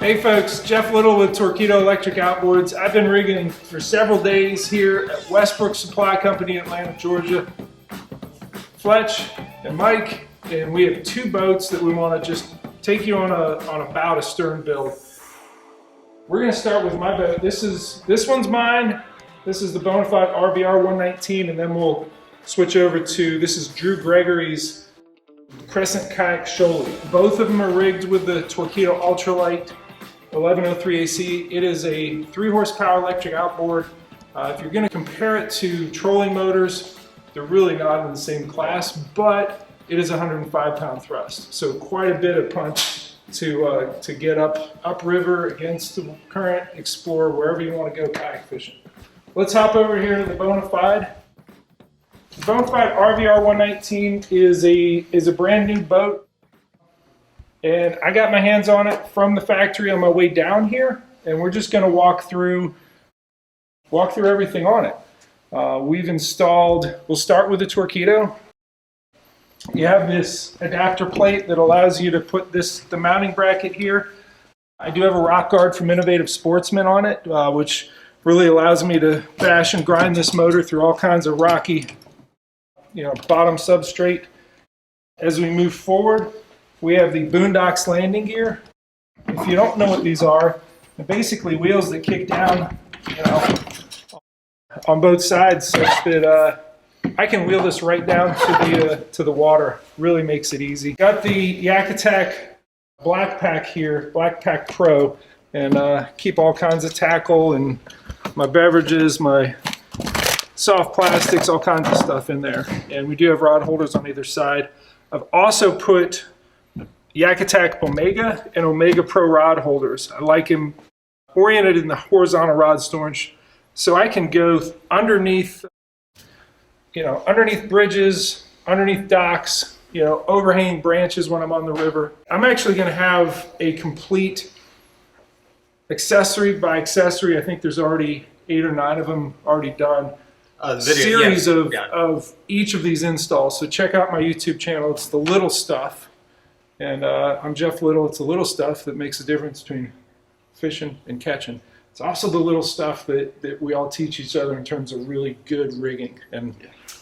Hey folks, Jeff Little with Torqeedo Electric Outboards. I've been rigging for several days here at Westbrook Supply Company, Atlanta, Georgia. Fletch and Mike, and we have two boats that we want to just take you on about a stern build. We're going to start with my boat. This one's mine. This is the Bonafide RVR 119, and then we'll switch over to, this is Drew Gregory's Crescent Kayak Shoalie. Both of them are rigged with the Torqeedo Ultralight 1103 AC. It is a 3 horsepower electric outboard. If you're going to compare it to trolling motors, they're really not in the same class, but it is 105 pound thrust. So quite a bit of punch to get upriver against the current, explore wherever you want to go kayak fishing. Let's hop over here to the Bonafide. The Bonafide RVR 119 is a brand new boat. And I got my hands on it from the factory on my way down here, and we're just going to walk through everything on it. We'll start with the Torqeedo. You have this adapter plate that allows you to put the mounting bracket here. I do have a rock guard from Innovative Sportsman on it, which really allows me to bash and grind this motor through all kinds of rocky, bottom substrate. As we move forward, we have the Boondocks landing gear. If you don't know what these are, they're basically wheels that kick down, on both sides, such that I can wheel this right down to the water. Really makes it easy. Got the Yak Attack Black Pack here, Black Pack Pro, and keep all kinds of tackle and my beverages, my soft plastics, all kinds of stuff in there. And we do have rod holders on either side. I've also put Yak Attack Omega and Omega Pro rod holders. I like them oriented in the horizontal rod storage, so I can go underneath, underneath bridges, underneath docks, overhanging branches when I'm on the river. I'm actually going to have a complete accessory by accessory. I think there's already 8 or 9 of them already done. Series of each of these installs. So check out my YouTube channel. It's the little stuff. And I'm Jeff Little. It's the little stuff that makes the difference between fishing and catching. It's also the little stuff that we all teach each other in terms of really good rigging. And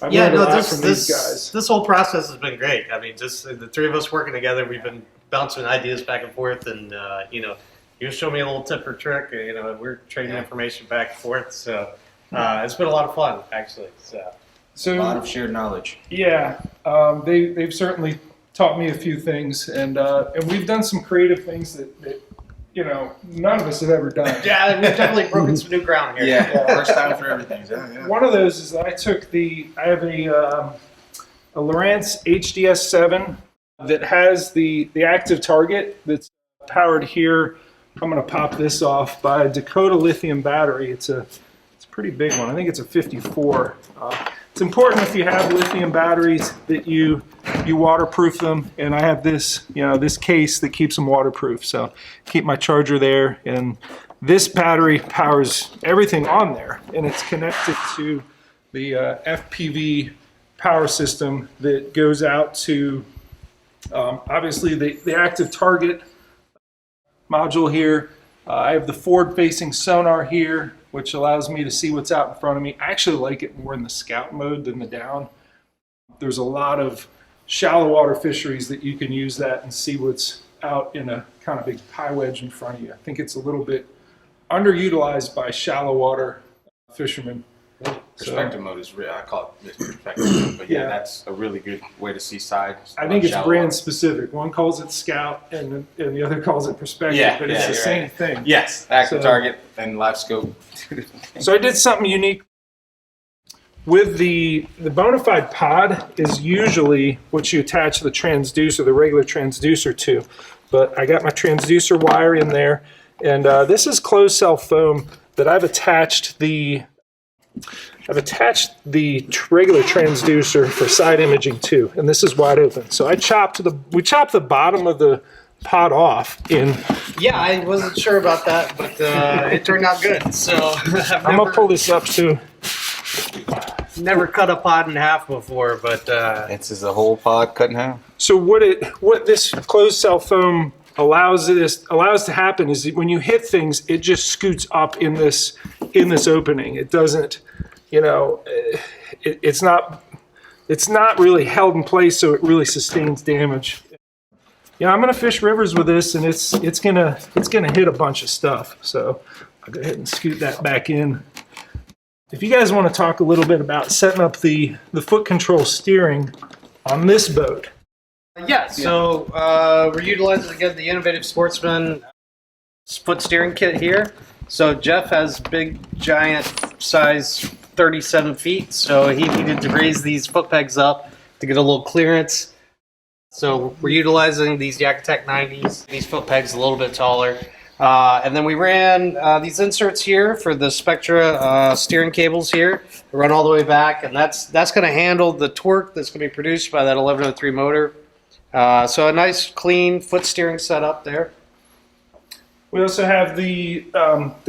I've learned a lot from these guys. This whole process has been great. I mean, just the three of us working together, we've been bouncing ideas back and forth. And, you show me a little tip or trick. We're trading information back and forth. So it's been a lot of fun, actually. So a lot of shared knowledge. Yeah, they've certainly taught me a few things, and we've done some creative things that none of us have ever done. Yeah, we've definitely broken some new ground here. Yeah, first time for everything. Yeah. One of those is that I have a Lowrance HDS7 that has the active target that's powered here. I'm going to pop this off by a Dakota lithium battery. It's a pretty big one. I think it's a 54. It's important if you have lithium batteries that you waterproof them, and I have this this case that keeps them waterproof. So keep my charger there, and this battery powers everything on there, and it's connected to the FPV power system that goes out to obviously the active target module here. I have the forward-facing sonar here, which allows me to see what's out in front of me. I actually like it more in the scout mode than the down. There's a lot of shallow water fisheries that you can use that and see what's out in a kind of big pie wedge in front of you. I think it's a little bit underutilized by shallow water fishermen. Perspective mode is I call it perspective mode, but yeah, that's a really good way to see sides. I think it's brand specific. One calls it scout, and the other calls it perspective, but it's the same thing. Yes, active target and live scope. So I did something unique with the Bonafide pod. Is usually what you attach the transducer, the regular transducer to, but I got my transducer wire in there, and this is closed cell foam that I've attached the regular transducer for side imaging too, and this is wide open. So we chopped the bottom of the pod off in. Yeah, I wasn't sure about that, but it turned out good. So I'm gonna pull this up too. Never cut a pod in half before, but this is a whole pod cut in half. So what this closed cell foam allows to happen is that when you hit things, it just scoots up in this opening. It doesn't, you know, it's not really held in place, so it really sustains damage. Yeah, I'm gonna fish rivers with this, and it's gonna hit a bunch of stuff. So I'll go ahead and scoot that back in. If you guys want to talk a little bit about setting up the foot control steering on this boat. Yeah, so we're utilizing again the Innovative Sportsman foot steering kit here. So Jeff has big, giant size 37 feet, so he needed to raise these foot pegs up to get a little clearance. So we're utilizing these Yakatech 90s, these foot pegs a little bit taller. And then we ran these inserts here for the Spectra steering cables here. They run all the way back, and that's going to handle the torque that's going to be produced by that 1103 motor. So a nice, clean foot steering setup there. We also have the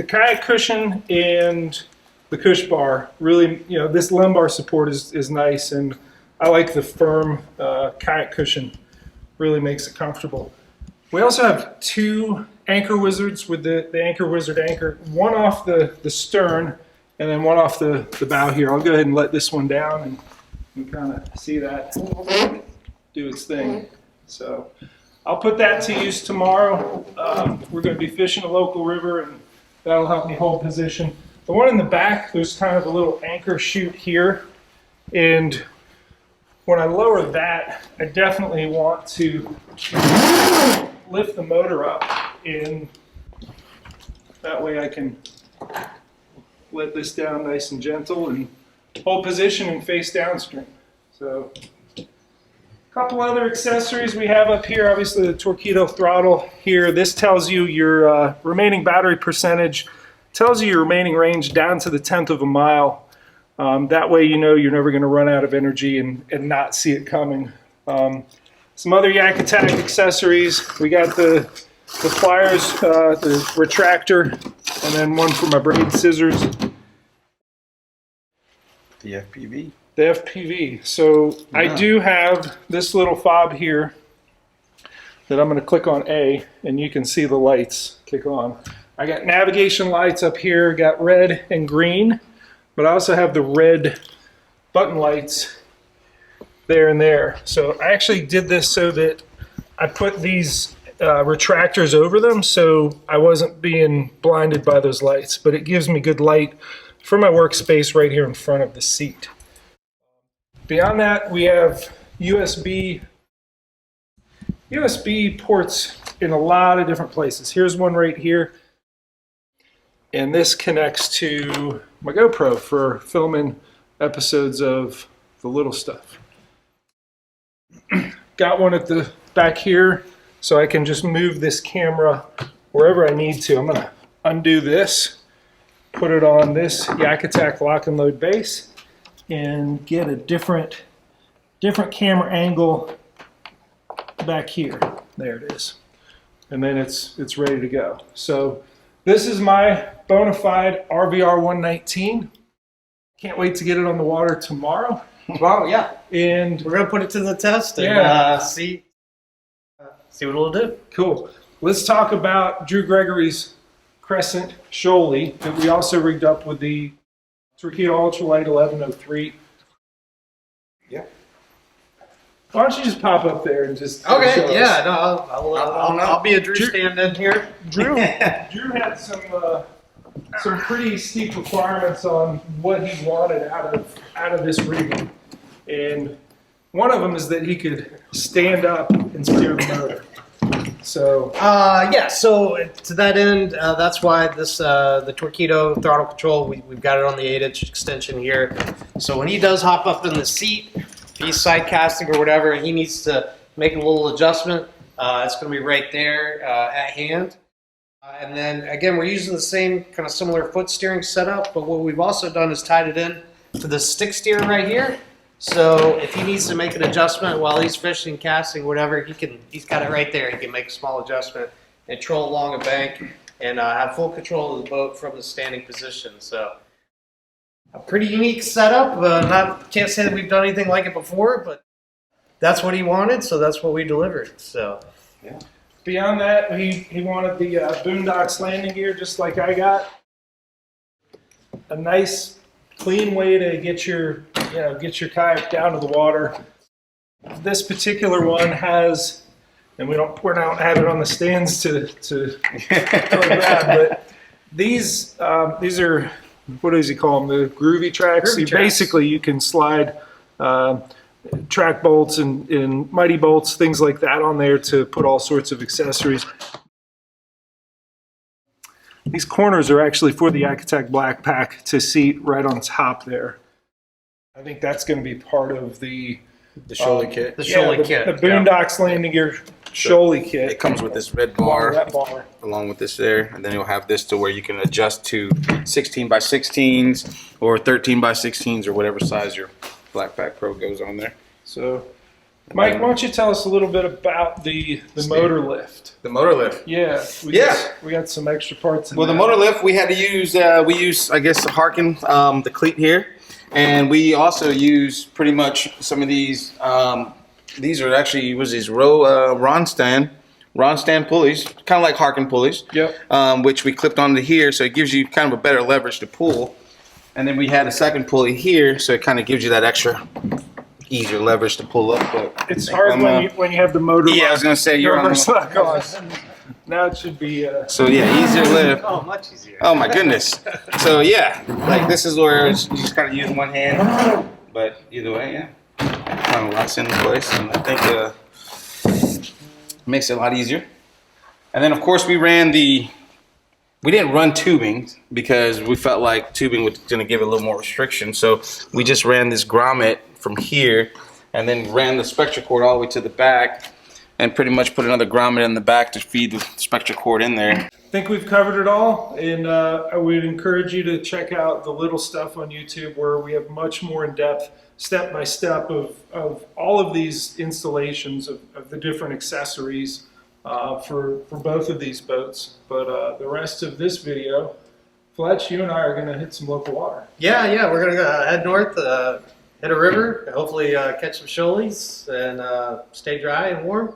kayak cushion and the cush bar. Really, you know, this lumbar support is nice, and I like the firm kayak cushion. Really makes it comfortable. We also have two anchor wizards with the Anchor Wizard anchor, one off the stern and then one off the bow here. I'll go ahead and let this one down, and you can kind of see that do its thing. So I'll put that to use tomorrow. We're going to be fishing a local river, and that'll help me hold position. The one in the back, there's kind of a little anchor chute here, and when I lower that, I definitely want to lift the motor up, and that way I can let this down nice and gentle and hold position and face downstream. So a couple other accessories we have up here, obviously the Torqeedo throttle here. This tells you your remaining battery percentage, tells you your remaining range down to the 1/10 of a mile. That way you know you're never going to run out of energy and not see it coming. Some other Yakatech accessories. We got the pliers, the retractor, and then one for my braid scissors. The FPV. The FPV. So yeah. I do have this little fob here that I'm going to click on A, and you can see the lights kick on. I got navigation lights up here, got red and green, but I also have the red button lights there and there. So I actually did this so that I put these retractors over them so I wasn't being blinded by those lights, but it gives me good light for my workspace right here in front of the seat. Beyond that, we have USB ports in a lot of different places. Here's one right here, and this connects to my GoPro for filming episodes of The Little Stuff. Got one at the back here, so I can just move this camera wherever I need to. I'm going to undo this, put it on this Yakatech lock and load base, and get a different camera angle back here. There it is. And then it's ready to go. So this is my Bonafide RVR 119. Can't wait to get it on the water tomorrow. Well, yeah. And we're going to put it to the test and see what it'll do. Cool. Let's talk about Drew Gregory's Crescent Shoalie that we also rigged up with the Torqeedo Ultralight 1103. Yeah. Why don't you just pop up there and just okay? show Yeah, us. No, I'll be a Drew stand-in here. Drew had some pretty steep requirements on what he wanted out of this rigging, and one of them is that he could stand up and steer the motor. So yeah, so to that end, that's why this the Torqeedo throttle control, we've got it on the 8-inch extension here. So when he does hop up in the seat, if he's side casting or whatever, and he needs to make a little adjustment, it's going to be right there at hand. And then again, we're using the same kind of similar foot steering setup, but what we've also done is tied it in to the stick steer right here. So if he needs to make an adjustment while he's fishing, casting, whatever, he's got it right there. He can make a small adjustment and troll along a bank and have full control of the boat from the standing position. So a pretty unique setup. Can't say that we've done anything like it before, but that's what he wanted, so that's what we delivered. So yeah. Beyond that, he wanted the Boondocks landing gear, just like I got. A nice, clean way to get your kayak down to the water. This particular one has, and we don't have it on the stands to grab, but these are, what does he call them? The groovy tracks. Basically, you can slide track bolts and mighty bolts, things like that on there to put all sorts of accessories. These corners are actually for the Kayak Black Pack to seat right on top there. I think that's going to be part of the Shoalie kit. The Shoalie kit. The Boondocks landing gear Shoalie kit. It comes with this red bar, That bar. along with this there, and then you'll have this to where you can adjust to 16 by 16s or 13 by 16s or whatever size your Black Pack Pro goes on there. So, Mike, why don't you tell us a little bit about the motor lift? The motor lift. Yeah. We got some extra parts in Well, the that. motor lift, we had to use, I guess, Harkin, the cleat here. And we also use pretty much some of these. These are actually these Ronstand pulleys, kind of like Harkin pulleys. Yep. Which we clipped onto here, so it gives you kind of a better leverage to pull. And then we had a second pulley here, so it kind of gives you that extra easier leverage to pull up. But It's hard when you have the motor. Yeah, I was gonna say you're on. reverse lock on. Now it should be. So yeah, easier lift. Oh, much easier. Oh my goodness. So yeah, like this is where you just kind of use one hand, but either way, yeah, kind of locks into place, and I think makes it a lot easier. And then of course we didn't run tubing because we felt like tubing was going to give it a little more restriction. So we just ran this grommet from here, and then ran the Spectra cord all the way to the back, and pretty much put another grommet in the back to feed the Spectra cord in there. I think we've covered it all, and I would encourage you to check out the little stuff on YouTube where we have much more in-depth, step-by-step of all of these installations of the different accessories for both of these boats. But the rest of this video, Fletch, you and I are going to hit some local water. Yeah, we're going to head north, hit a river, hopefully catch some shoalies, and stay dry and warm.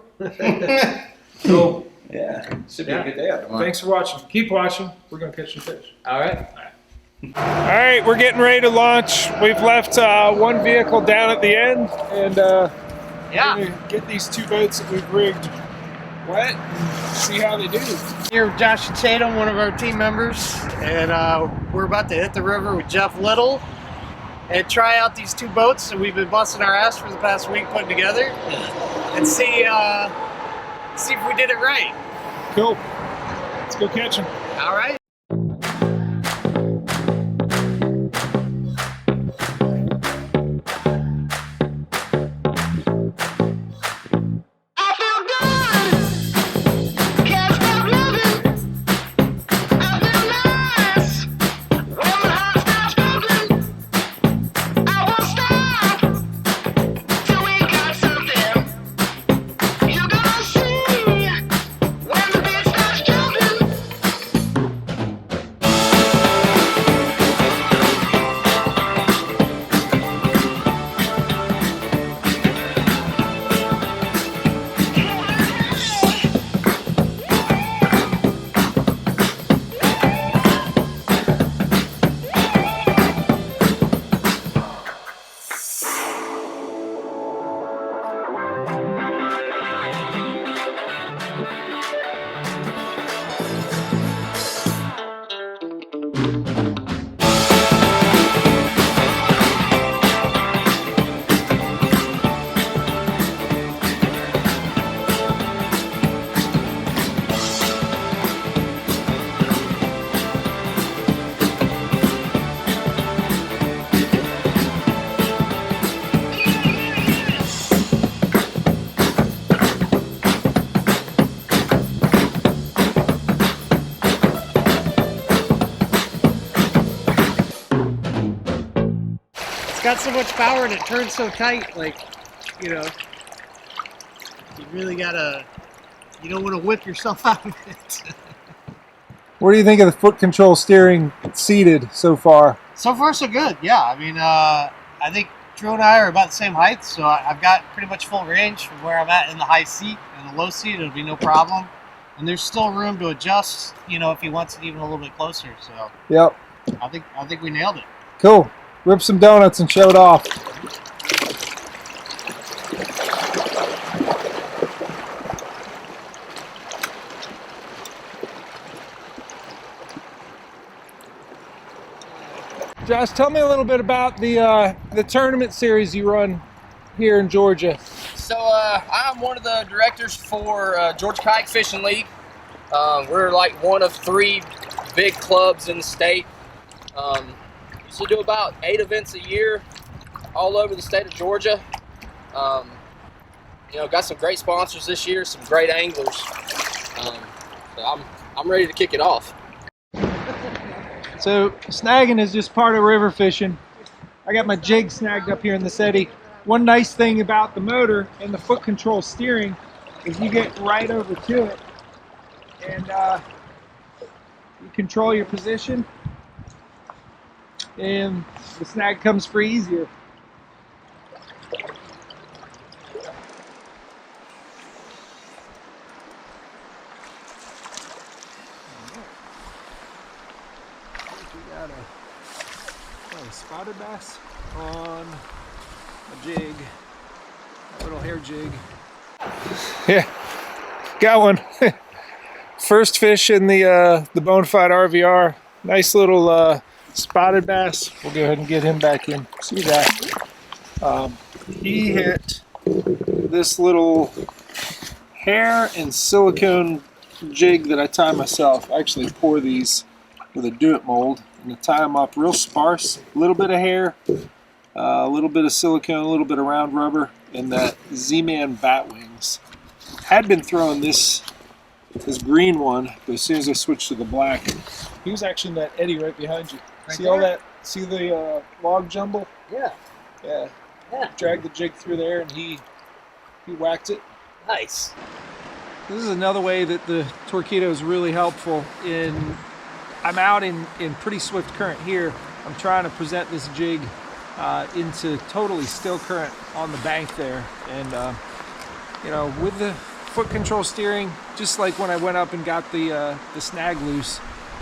Cool. Yeah, should be a good day out tomorrow. Thanks for watching. Keep watching. We're going to catch some fish. All right. All right, we're getting ready to launch. We've left one vehicle down at the end, and we're going to get these two boats that we've rigged wet and see how they do. Here with Josh Tatum, one of our team members, and we're about to hit the river with Jeff Little and try out these two boats that we've been busting our ass for the past week putting together, and see if we did it right. Cool. Let's go catch them. All right. Got so much power and it turns so tight, like, you know, you really gotta, you don't want to whip yourself out of it. What do you think of the foot control steering seated so far? So far so good, yeah. I mean, I think Drew and I are about the same height, so I've got pretty much full range from where I'm at in the high seat and the low seat. It'll be no problem. And there's still room to adjust, you know, if he wants it even a little bit closer. So Yep. I think we nailed it. Cool. Rip some donuts and show it off. Josh, tell me a little bit about the tournament series you run here in Georgia. So I'm one of the directors for Georgia Kayak Fishing League. We're like one of 3 big clubs in the state. Used to do about 8 events a year all over the state of Georgia. You know, got some great sponsors this year, some great anglers. So I'm ready to kick it off. So snagging is just part of river fishing. I got my jig snagged up here in the city. One nice thing about the motor and the foot control steering is you get right over to it and you control your position and the snag comes free easier. Spotted bass on a jig, a little hair jig. Yeah, got one. First fish in the Bonafide RVR. Nice little spotted bass. We'll go ahead and get him back in. See that? He hit this little hair and silicone jig that I tie myself. I actually pour these with a do-it mold. And to tie them up real sparse, a little bit of hair, a little bit of silicone, a little bit of round rubber, and that Z-Man bat wings. Had been throwing this green one, but as soon as I switched to the black, he was actually in that eddy right behind you. Right see there? all that? See the log jumble? Yeah. Yeah. Yeah. Dragged the jig through there, and he whacked it. Nice. This is another way that the Torqeedo is really helpful in. I'm out in pretty swift current here. I'm trying to present this jig into totally still current on the bank there. And, you know, with the foot control steering, just like when I went up and got the snag loose,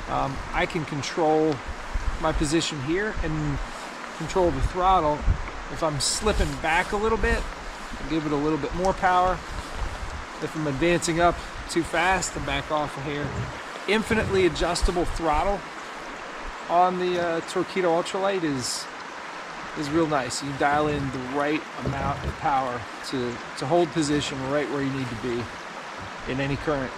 I can control my position here and control the throttle. If I'm slipping back a little bit, I'll give it a little bit more power. If I'm advancing up too fast, I back off a hair. Infinitely adjustable throttle on the Torqeedo Ultralight is real nice. You dial in the right amount of power to hold position right where you need to be in any current.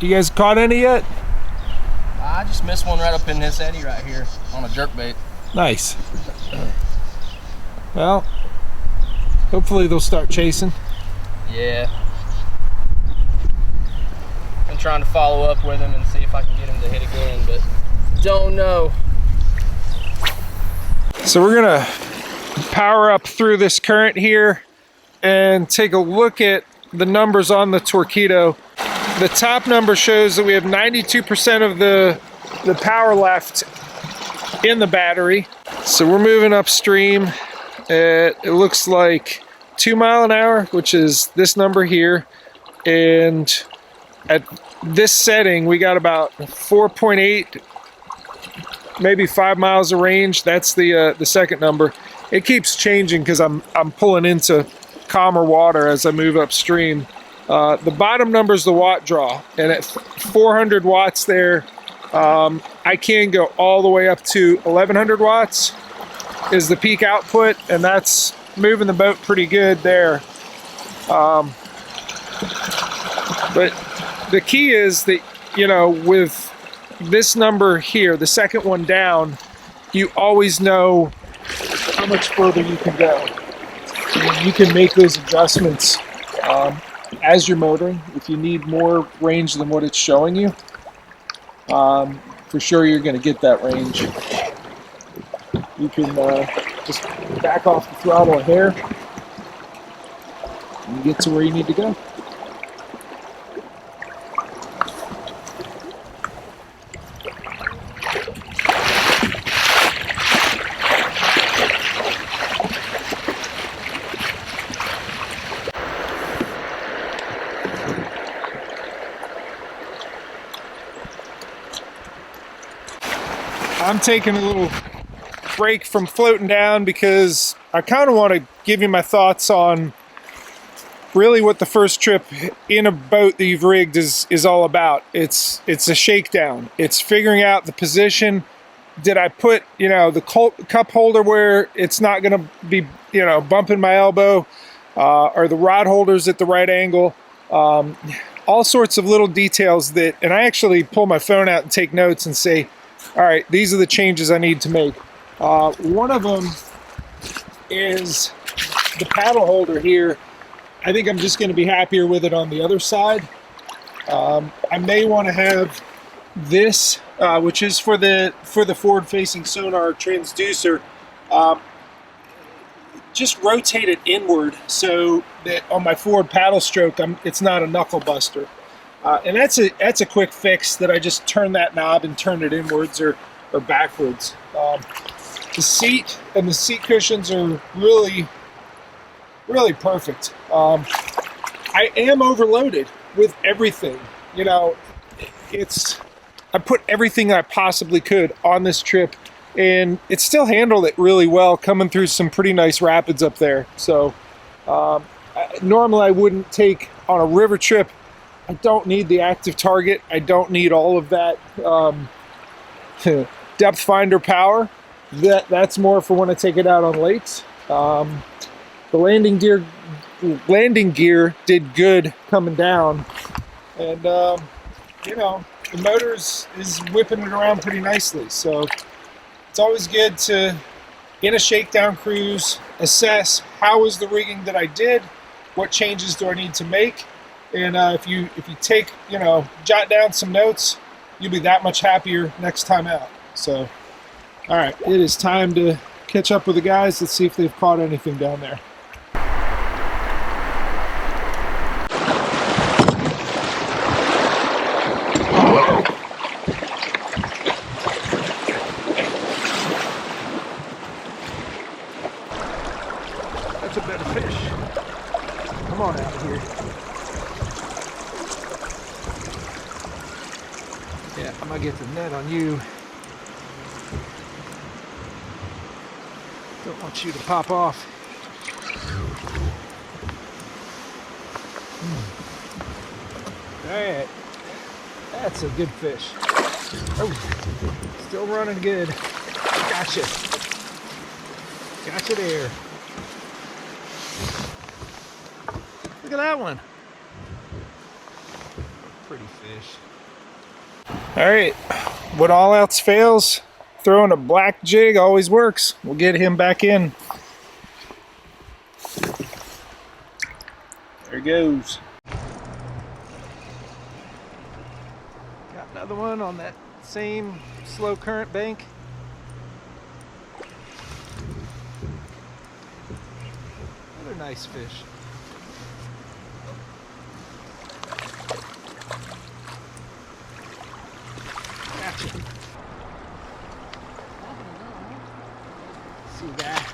You guys caught any yet? I just missed one right up in this eddy right here on a jerkbait. Nice. Well, hopefully they'll start chasing. Yeah. I'm trying to follow up with him and see if I can get him to hit again, but don't know. So we're gonna power up through this current here and take a look at the numbers on the Torqeedo. The top number shows that we have 92% of the power left in the battery. So we're moving upstream at, it looks like 2 miles an hour, which is this number here. And at this setting, we got about 4.8, maybe 5 miles of range. That's the second number. It keeps changing because I'm pulling into calmer water as I move upstream. The bottom number is the watt draw, and at 400 watts there, I can go all the way up to 1100 watts is the peak output, and that's moving the boat pretty good there. But the key is that, you know, with this number here, the second one down, you always know how much further you can go. You can make those adjustments as you're motoring. If you need more range than what it's showing you, for sure you're going to get that range. You can just back off the throttle a hair and get to where you need to go. I'm taking a little break from floating down because I kind of want to give you my thoughts on really what the first trip in a boat that you've rigged is all about. It's a shakedown. It's figuring out the position. Did I put, the cup holder where it's not going to be, bumping my elbow? Are the rod holders at the right angle? All sorts of little details and I actually pull my phone out and take notes and say, all right, these are the changes I need to make. One of them is the paddle holder here. I think I'm just going to be happier with it on the other side. I may want to have this, which is for the forward-facing sonar transducer, just rotate it inward so that on my forward paddle stroke, it's not a knuckle buster. And that's a quick fix that I just turn that knob and turn it inwards or backwards. The seat and the seat cushions are really, really perfect. I am overloaded with everything. I put everything I possibly could on this trip, and it still handled it really well, coming through some pretty nice rapids up there. So normally I wouldn't take on a river trip. I don't need the active target. I don't need all of that depth finder power. That's more for when I take it out on lakes. The landing gear did good coming down, and the motor is whipping it around pretty nicely. So it's always good to, in a shakedown cruise, assess how is the rigging that I did, what changes do I need to make, and if you take, jot down some notes, you'll be that much happier next time out. So, all right, it is time to catch up with the guys. Let's see if they've caught anything down there. That's a better fish. Come on out here. Yeah, I'm gonna get the net on you. Don't want you to pop off. All right, that's a good fish. Oh, still running good. Gotcha. Gotcha there. Look at that one. Pretty fish. All right, when all else fails, throwing a black jig always works. We'll get him back in. There he goes. Got another one on that same slow current bank. Another nice fish. Gotcha. See that?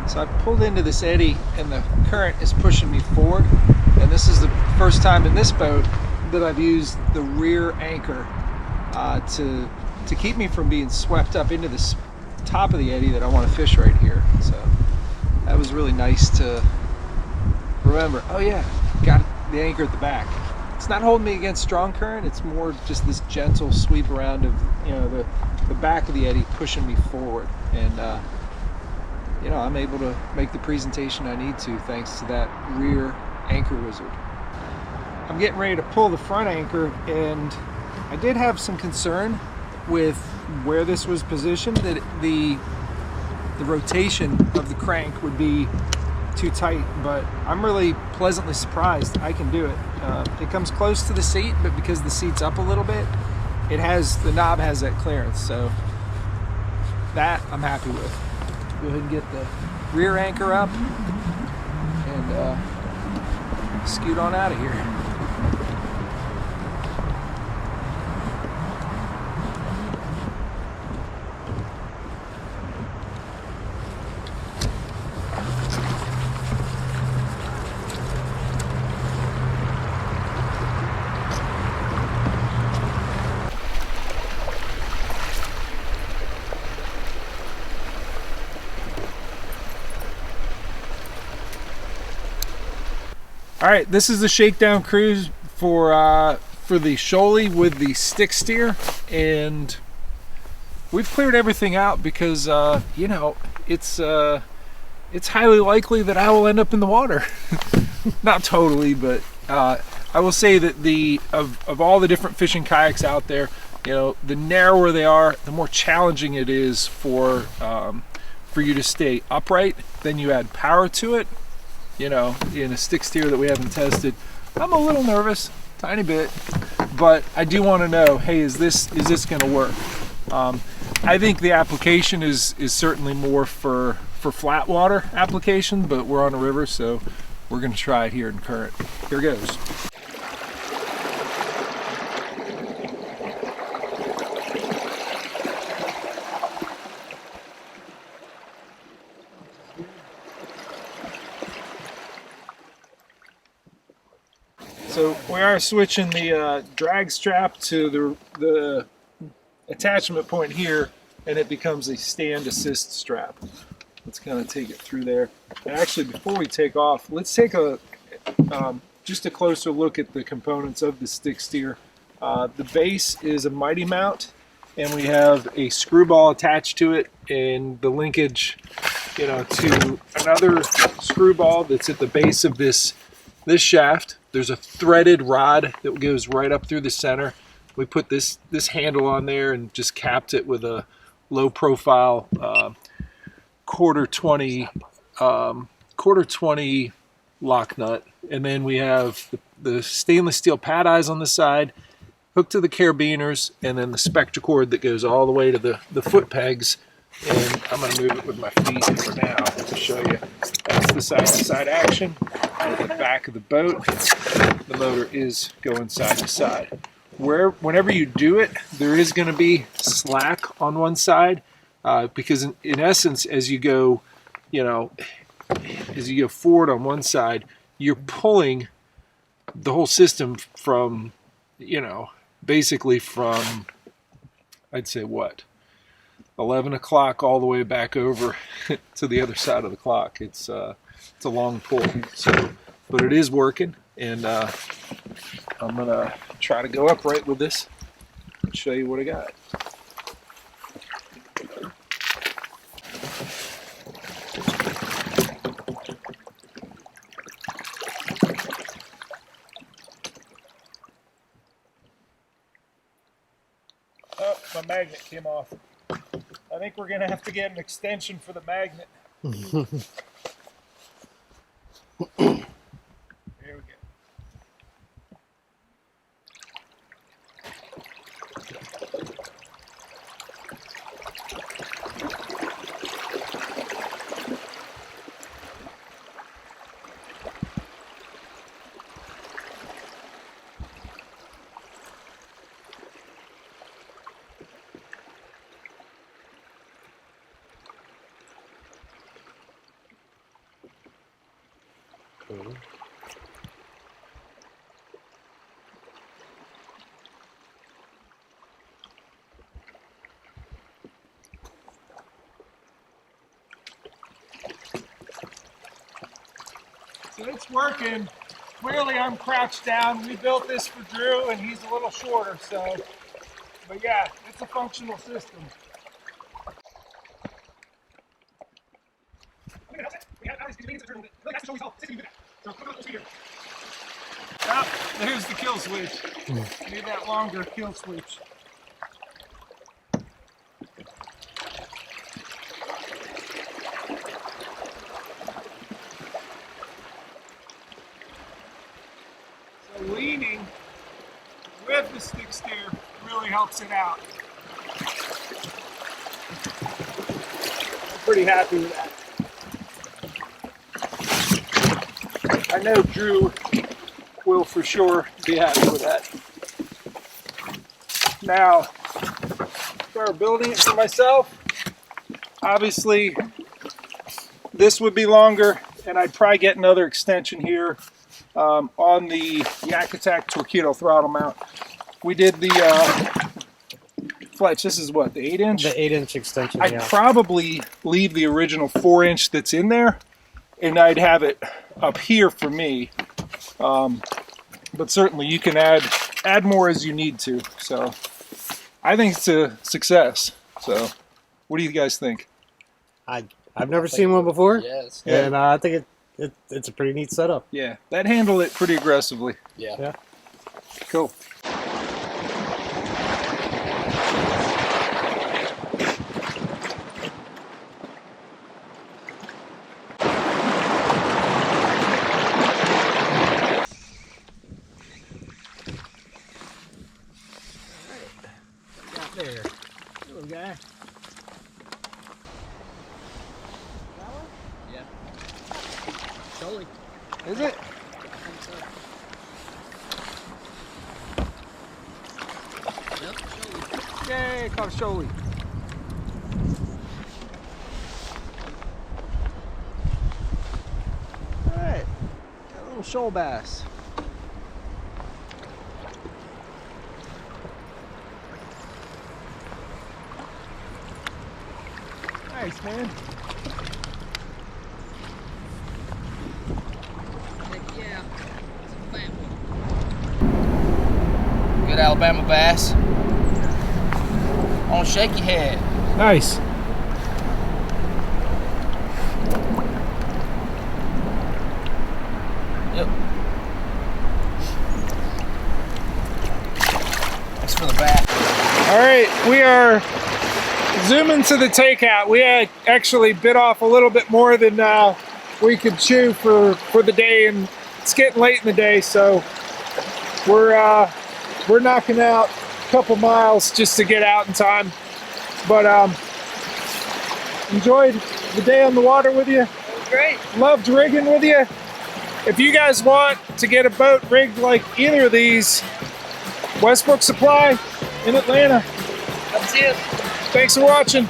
So I pulled into this eddy and the current is pushing me forward, and this is the first time in this boat that I've used the rear anchor to keep me from being swept up into this top of the eddy that I want to fish right here. So that was really nice to remember. Oh yeah, got the anchor at the back. It's not holding me against strong current, it's more just this gentle sweep around of the back of the eddy pushing me forward, and I'm able to make the presentation I need to thanks to that rear anchor wizard. I'm getting ready to pull the front anchor, and I did have some concern with where this was positioned, that the rotation of the crank would be too tight, but I'm really pleasantly surprised I can do it. It comes close to the seat, but because the seat's up a little bit, it has, the knob has that clearance, so that I'm happy with. Go ahead and get the rear anchor up and scoot on out of here. All right, this is the shakedown cruise for the Shoalie with the stick steer, and we've cleared everything out because you know, it's highly likely that I will end up in the water. Not totally, but I will say that of all the different fishing kayaks out there, you know, the narrower they are, the more challenging it is for you to stay upright. Then you add power to it. You know, in a stick steer that we haven't tested, I'm a little nervous, tiny bit, but I do want to know, hey, is this going to work? I think the application is certainly more for flat water application, but we're on a river, so we're going to try it here in current. Here goes. So we are switching the drag strap to the attachment point here, and it becomes a stand assist strap. Let's kind of take it through there. And actually, before we take off, let's take just a closer look at the components of the stick steer. The base is a mighty mount, and we have a screwball attached to it, and the linkage, you know, to another screwball that's at the base of this shaft. There's a threaded rod that goes right up through the center. We put this handle on there and just capped it with a low profile quarter 20 lock nut. And then we have the stainless steel pad eyes on the side, hooked to the carabiners, and then the spectra cord that goes all the way to the foot pegs. And I'm going to move it with my feet for now to show you. That's the side-to-side action. At the back of the boat, the motor is going side to side. Whenever you do it, there is going to be slack on one side because in essence, as you go, you know, as you go forward on one side, you're pulling the whole system from, you know, basically from, I'd say what, 11 o'clock all the way back over to the other side of the clock. It's a long pull, so, but it is working, and I'm gonna try to go upright with this and show you what I got. Oh, my magnet came off. I think we're gonna have to get an extension for the magnet. There we go. So it's working. Clearly I'm crouched down. We built this for Drew and he's a little shorter, so, but yeah, it's a functional system. Ah, there's the kill switch. Need that longer kill switch. So leaning with the stick steer really helps it out. I'm pretty happy with that. I know Drew will for sure be happy with that. Now, start building it for myself. Obviously, this would be longer, and I'd probably get another extension here on the Yak Attack Torpedo throttle mount. We did the Fletch. This is what, the 8-inch? The 8-inch extension. I'd probably leave the original 4-inch that's in there, and I'd have it up here for me. But certainly you can add more as you need to. So I think it's a success. So what do you guys think? I've never seen one before. Yes. And I think it's a pretty neat setup. Yeah, that handled it pretty aggressively. Yeah. Cool. Got there. Little guy. Yeah. Shoalie. Is it? Yep, Shoalie. Yay, caught a Shoalie. Alright. Got a little shoal bass. Nice, man. Heck yeah. It's a fat one. Good Alabama bass. On shaky head. Nice. Yep. Thanks for the bat. All right, we are zooming to the takeout. We had actually bit off a little bit more than we could chew for the day, and it's getting late in the day, so we're knocking out a couple miles just to get out in time. But enjoyed the day on the water with you. That was great. Loved rigging with you. If you guys want to get a boat rigged like either of these, Westbrook Supply in Atlanta. That's it. Thanks for watching.